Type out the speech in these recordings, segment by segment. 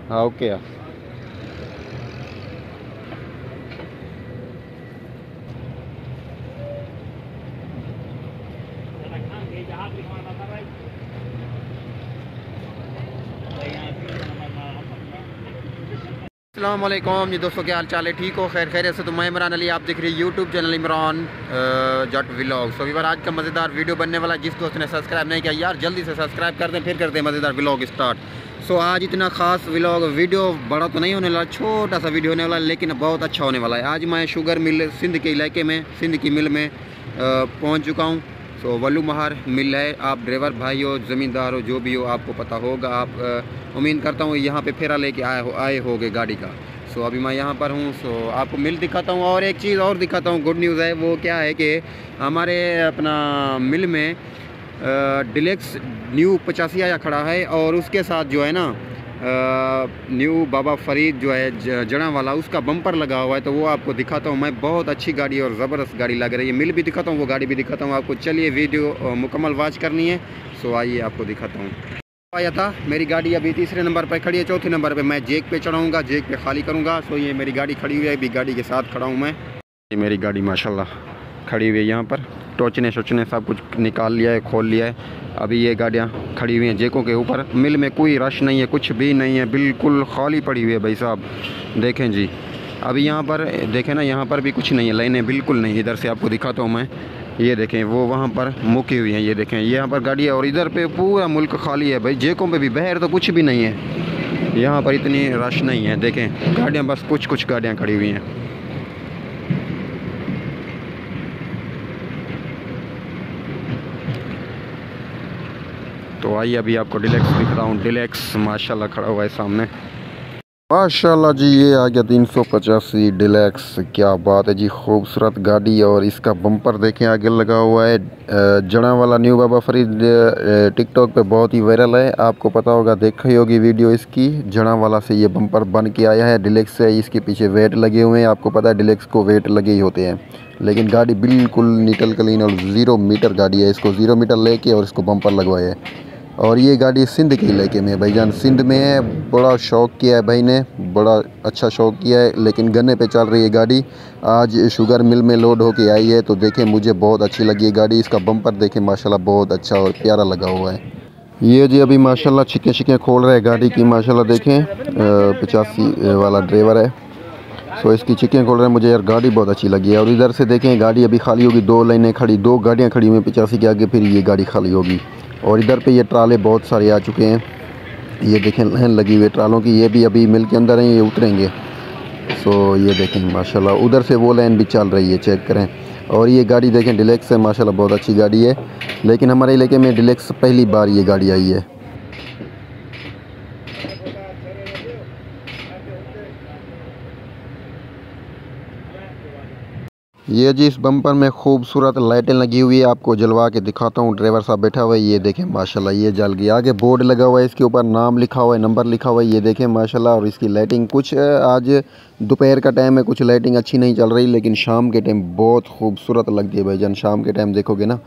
हाँ ओके है। अस्सलाम वालेकुम जी दोस्तों, क्या हाल चाल है? ठीक हो? खैर खैरियत से? तो मैं इमरान अली, आप देख रहे हैं यूट्यूब चैनल इमरान जट व्लॉग। सो बार आज का मज़ेदार वीडियो बनने वाला है। जिस दोस्त ने सब्सक्राइब नहीं किया यार जल्दी से सब्सक्राइब कर दें, फिर करते हैं मज़ेदार व्लॉग स्टार्ट। सो आज इतना ख़ास व्लॉग वीडियो बड़ा तो नहीं होने वाला, छोटा सा वीडियो होने वाला, लेकिन बहुत अच्छा होने वाला है। आज मैं शुगर मिल सिंध के इलाके में, सिंध की मिल में पहुँच चुका हूँ। सो वल्लू महार मिल है। आप ड्राइवर भाई हो, ज़मींदार हो, जो भी हो, आपको पता होगा। आप उम्मीद करता हूँ यहाँ पे फेरा लेके आए होगे गाड़ी का। सो अभी मैं यहाँ पर हूँ। सो आपको मिल दिखाता हूँ, और एक चीज़ और दिखाता हूँ। गुड न्यूज़ है, वो क्या है कि हमारे अपना मिल में डिलेक्स न्यू 85 आया खड़ा है, और उसके साथ जो है ना न्यू बाबा फरीद जो है जड़ा वाला, उसका बम्पर लगा हुआ है। तो वो आपको दिखाता हूँ मैं। बहुत अच्छी गाड़ी और ज़बरदस्त गाड़ी लग रही है। मिल भी दिखाता हूँ, वो गाड़ी भी दिखाता हूँ आपको। चलिए वीडियो मुकम्मल वॉच करनी है। सो आइए आपको दिखाता हूँ। आया था, मेरी गाड़ी अभी तीसरे नंबर पर खड़ी है। चौथे नंबर पे मैं जेक पे चढ़ाऊँगा, जेक पे खाली करूँगा। सो ये मेरी गाड़ी खड़ी हुई है, अभी गाड़ी के साथ खड़ा हूँ मैं। ये मेरी गाड़ी माशाल्लाह खड़ी हुई है यहाँ पर। टोचने शोचने सब कुछ निकाल लिया है, खोल लिया है। अभी ये गाड़ियाँ खड़ी हुई हैं जेकों के ऊपर। मिल में कोई रश नहीं है, कुछ भी नहीं है, बिल्कुल खाली पड़ी हुई है भाई साहब। देखें जी, अभी यहाँ पर देखें ना, यहाँ पर भी कुछ नहीं है, लाइनें बिल्कुल नहीं। इधर से आपको दिखाता हूँ मैं। ये देखें, वो वहाँ पर मुकी हुई हैं, ये देखें, ये यहाँ पर गाड़ी है। और इधर पे पूरा मुल्क खाली है भाई। जेकों पे भी बहर तो कुछ भी नहीं है, यहाँ पर इतनी रश नहीं है। देखें गाड़ियाँ, बस कुछ गाड़ियाँ खड़ी हुई हैं। तो आइए अभी आपको डिलेक्स दिख रहा हूँ। डिलेक्स माशाल्लाह खड़ा हुआ है सामने। माशाल्लाह जी, ये आ गया 385 डिलेक्स। क्या बात है जी, खूबसूरत गाड़ी। और इसका बम्पर देखें आगे लगा हुआ है जड़ा वाला न्यू बाबा फरीद। टिकटॉक पे बहुत ही वायरल है, आपको पता होगा, देखी होगी वीडियो इसकी। जड़ा वाला से ये बम्पर बन के आया है। डिलेक्स से इसके पीछे वेट लगे हुए हैं। आपको पता है डिलेक्स को वेट लगे ही होते हैं, लेकिन गाड़ी बिल्कुल नीटल क्लीन और 0 मीटर गाड़ी है। इसको 0 मीटर लेके और इसको बम्पर लगवाया है। और ये गाड़ी सिंध के इलाके में है भाईजान, सिंध में है। बड़ा शौक़ किया है भाई ने, बड़ा अच्छा शौक़ किया है। लेकिन गन्ने पे चल रही है गाड़ी। आज शुगर मिल में लोड होके आई है। तो देखें, मुझे बहुत अच्छी लगी है गाड़ी। इसका बम्पर देखें माशाल्लाह बहुत अच्छा और प्यारा लगा हुआ है। ये जी अभी माशाल्लाह छिक्के खोल रहे हैं गाड़ी की। माशाल्लाह देखें 85 वाला ड्राइवर है। सो इसकी चिक्कें खोल रहे हैं। मुझे यार गाड़ी बहुत अच्छी लगी है। और इधर से देखें, गाड़ी अभी खाली होगी। 2 लाइनें खड़ी, 2 गाड़ियाँ खड़ी हुई हैं 85 के आगे, फिर ये गाड़ी खाली होगी। और इधर पे ये ट्राले बहुत सारे आ चुके हैं। ये देखें लाइन लगी हुई है ट्रालों की। ये भी अभी मिल के अंदर हैं, ये उतरेंगे। सो ये देखें माशाल्लाह, उधर से वो लाइन भी चल रही है, चेक करें। और ये गाड़ी देखें डिलेक्स है, माशाल्लाह बहुत अच्छी गाड़ी है। लेकिन हमारे इलाके में डिलेक्स पहली बार ये गाड़ी आई है। ये जी इस बम्पर में खूबसूरत लाइटें लगी हुई है, आपको जलवा के दिखाता हूँ। ड्राइवर साहब बैठा हुआ है, ये देखें माशाल्लाह ये जल गया। आगे बोर्ड लगा हुआ है, इसके ऊपर नाम लिखा हुआ है, नंबर लिखा हुआ है, ये देखें माशाल्लाह। और इसकी लाइटिंग कुछ आज दोपहर का टाइम है, कुछ लाइटिंग अच्छी नहीं चल रही, लेकिन शाम के टाइम बहुत खूबसूरत लगती है भाईजान। शाम के टाइम देखोगे ना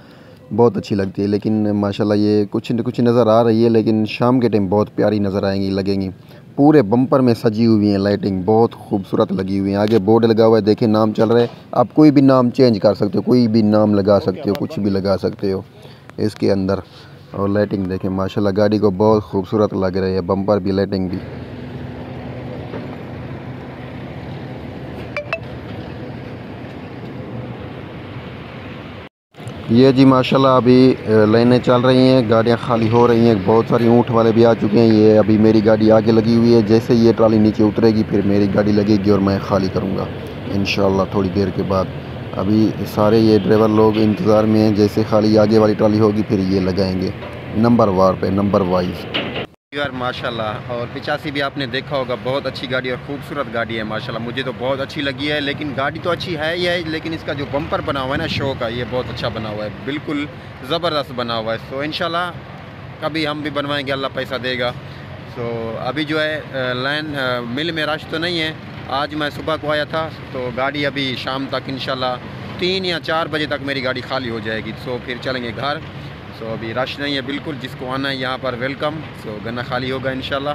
बहुत अच्छी लगती है। लेकिन माशाल्लाह ये कुछ नज़र आ रही है, लेकिन शाम के टाइम बहुत प्यारी नज़र आएंगी, लगेंगी। पूरे बम्पर में सजी हुई हैं लाइटिंग, बहुत खूबसूरत लगी हुई है। आगे बोर्ड लगा हुआ है, देखें नाम चल रहा है। आप कोई भी नाम चेंज कर सकते हो, कोई भी नाम लगा सकते हो, कुछ भी लगा सकते हो इसके अंदर। और लाइटिंग देखें माशाल्लाह, गाड़ी को बहुत खूबसूरत लग रही है, बम्पर भी लाइटिंग भी। ये जी माशाल्लाह अभी लाइनें चल रही हैं, गाड़ियां खाली हो रही हैं। बहुत सारी ऊँट वाले भी आ चुके हैं। ये अभी मेरी गाड़ी आगे लगी हुई है। जैसे ये ट्राली नीचे उतरेगी फिर मेरी गाड़ी लगेगी और मैं खाली करूँगा इंशाल्लाह थोड़ी देर के बाद। अभी सारे ये ड्राइवर लोग इंतज़ार में हैं, जैसे खाली आगे वाली ट्राली होगी फिर ये लगाएंगे नंबर वार पे, नंबर वाइज यार माशाल्लाह। और 85 भी आपने देखा होगा, बहुत अच्छी गाड़ी और खूबसूरत गाड़ी है माशाल्लाह। मुझे तो बहुत अच्छी लगी है। लेकिन गाड़ी तो अच्छी है ही है, लेकिन इसका जो बम्पर बना हुआ है ना शो का, ये बहुत अच्छा बना हुआ है, बिल्कुल ज़बरदस्त बना हुआ है। सो इंशाल्लाह कभी हम भी बनवाएंगे, अल्लाह पैसा देगा। सो अभी जो है लाइन मिल में रश तो नहीं है। आज मैं सुबह को आया था, तो गाड़ी अभी शाम तक इंशाल्लाह 3 या 4 बजे तक मेरी गाड़ी खाली हो जाएगी। सो फिर चलेंगे घर। सो अभी रश नहीं है बिल्कुल, जिसको आना है यहाँ पर वेलकम। सो गन्ना खाली होगा इंशाल्लाह।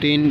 3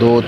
2